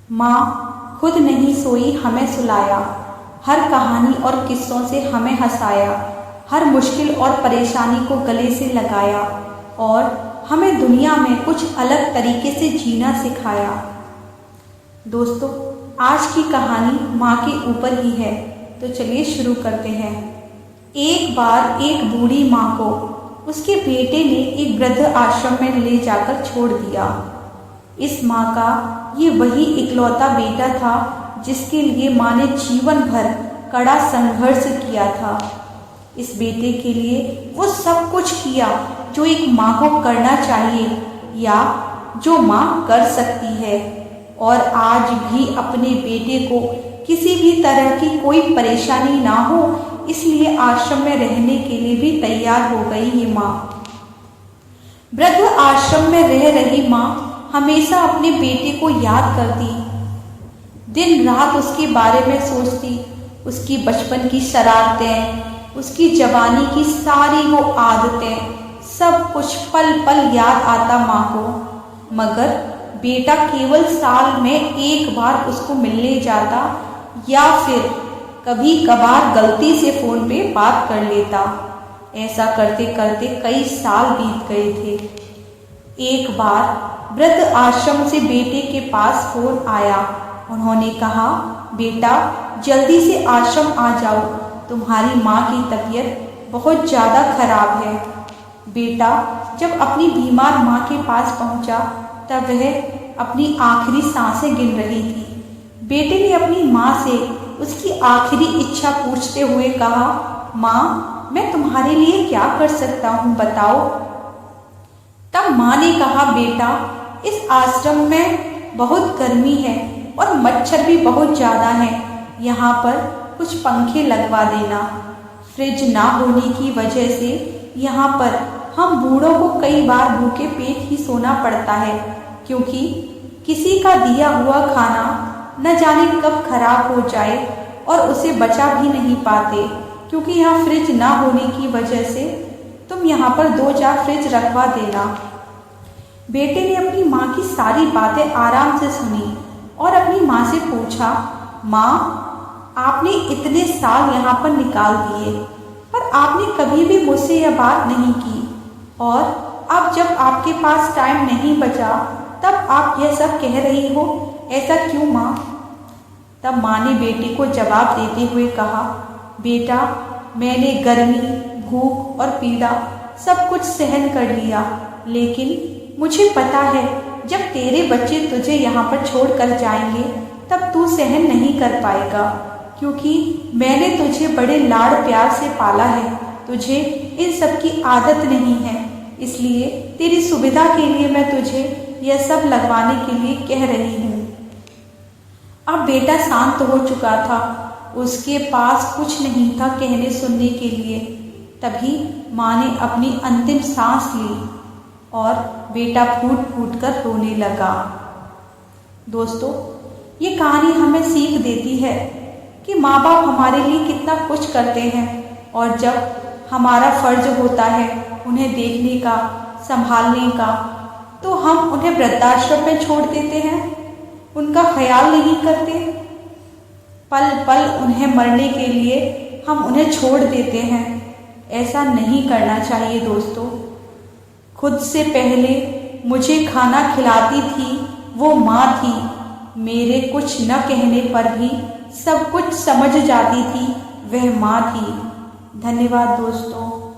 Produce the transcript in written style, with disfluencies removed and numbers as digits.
माँ खुद नहीं सोई हमें सुलाया, हर कहानी और किस्सों से हमें हंसाया, हर मुश्किल और परेशानी को गले से लगाया और हमें दुनिया में कुछ अलग तरीके से जीना सिखाया। दोस्तों, आज की कहानी माँ के ऊपर ही है, तो चलिए शुरू करते हैं। एक बार एक बूढ़ी माँ को उसके बेटे ने एक वृद्ध आश्रम में ले जाकर छोड़ दिया। इस माँ का ये वही इकलौता बेटा था जिसके लिए माँ ने जीवन भर कड़ा संघर्ष किया था। इस बेटे के लिए वो सब कुछ किया जो एक माँ को करना चाहिए या जो माँ कर सकती है, और आज भी अपने बेटे को किसी भी तरह की कोई परेशानी ना हो इसलिए आश्रम में रहने के लिए भी तैयार हो गई ये माँ। वृद्ध आश्रम में रह रही माँ हमेशा अपने बेटे को याद करती, दिन रात उसके बारे में सोचती, उसकी बचपन की शरारतें, उसकी जवानी की सारी वो आदतें, सब कुछ पल पल याद आता माँ को। मगर बेटा केवल साल में एक बार उसको मिलने जाता या फिर कभी कभार गलती से फ़ोन पे बात कर लेता। ऐसा करते करते कई साल बीत गए थे। एक बार वृद्ध आश्रम से बेटे के पास फोन आया। उन्होंने कहा, बेटा जल्दी से आश्रम आ जाओ, तुम्हारी माँ की तबीयत बहुत ज़्यादा खराब है। बेटा जब अपनी बीमार माँ के पास पहुँचा तब वह अपनी आखिरी सांसें गिन रही थी। बेटे ने अपनी माँ से उसकी आखिरी इच्छा पूछते हुए कहा, माँ मैं तुम्हारे लिए क्या कर सकता हूँ बताओ। तब माँ ने कहा, बेटा इस आश्रम में बहुत गर्मी है और मच्छर भी बहुत ज़्यादा है, यहाँ पर कुछ पंखे लगवा देना। फ्रिज ना होने की वजह से यहाँ पर हम बूढ़ों को कई बार भूखे पेट ही सोना पड़ता है, क्योंकि किसी का दिया हुआ खाना न जाने कब खराब हो जाए और उसे बचा भी नहीं पाते, क्योंकि यहाँ फ्रिज ना होने की वजह से तुम यहाँ पर 2-4 फ्रिज रखवा देना। बेटे ने अपनी माँ की सारी बातें आराम से सुनी और अपनी माँ से पूछा, माँ आपने इतने साल यहाँ पर निकाल दिए पर आपने कभी भी मुझसे यह बात नहीं की, और अब जब आपके पास टाइम नहीं बचा तब आप यह सब कह रही हो, ऐसा क्यों माँ? तब माँ ने बेटे को जवाब देते हुए कहा, बेटा मैंने गर्मी, भूख और पीड़ा सब कुछ सहन कर लिया, लेकिन मुझे पता है जब तेरे बच्चे तुझे यहाँ पर छोड़ कर जाएंगे तब तू सहन नहीं कर पाएगा, क्योंकि मैंने तुझे बड़े लाड़ प्यार से पाला है। तुझे इन सब की आदत नहीं है, इसलिए तेरी सुविधा के लिए मैं तुझे यह सब लगवाने के लिए कह रही हूँ। अब बेटा शांत हो चुका था, उसके पास कुछ नहीं था कहने सुनने के लिए। तभी माँ ने अपनी अंतिम सांस ली और बेटा फूट फूट कर रोने लगा। दोस्तों, ये कहानी हमें सीख देती है कि माँ बाप हमारे लिए कितना कुछ करते हैं, और जब हमारा फर्ज होता है उन्हें देखने का, संभालने का, तो हम उन्हें वृद्धाश्रम में छोड़ देते हैं, उनका ख्याल नहीं करते। पल पल उन्हें मरने के लिए हम उन्हें छोड़ देते हैं। ऐसा नहीं करना चाहिए दोस्तों। खुद से पहले मुझे खाना खिलाती थी वो माँ थी, मेरे कुछ न कहने पर भी सब कुछ समझ जाती थी वह माँ थी। धन्यवाद दोस्तों।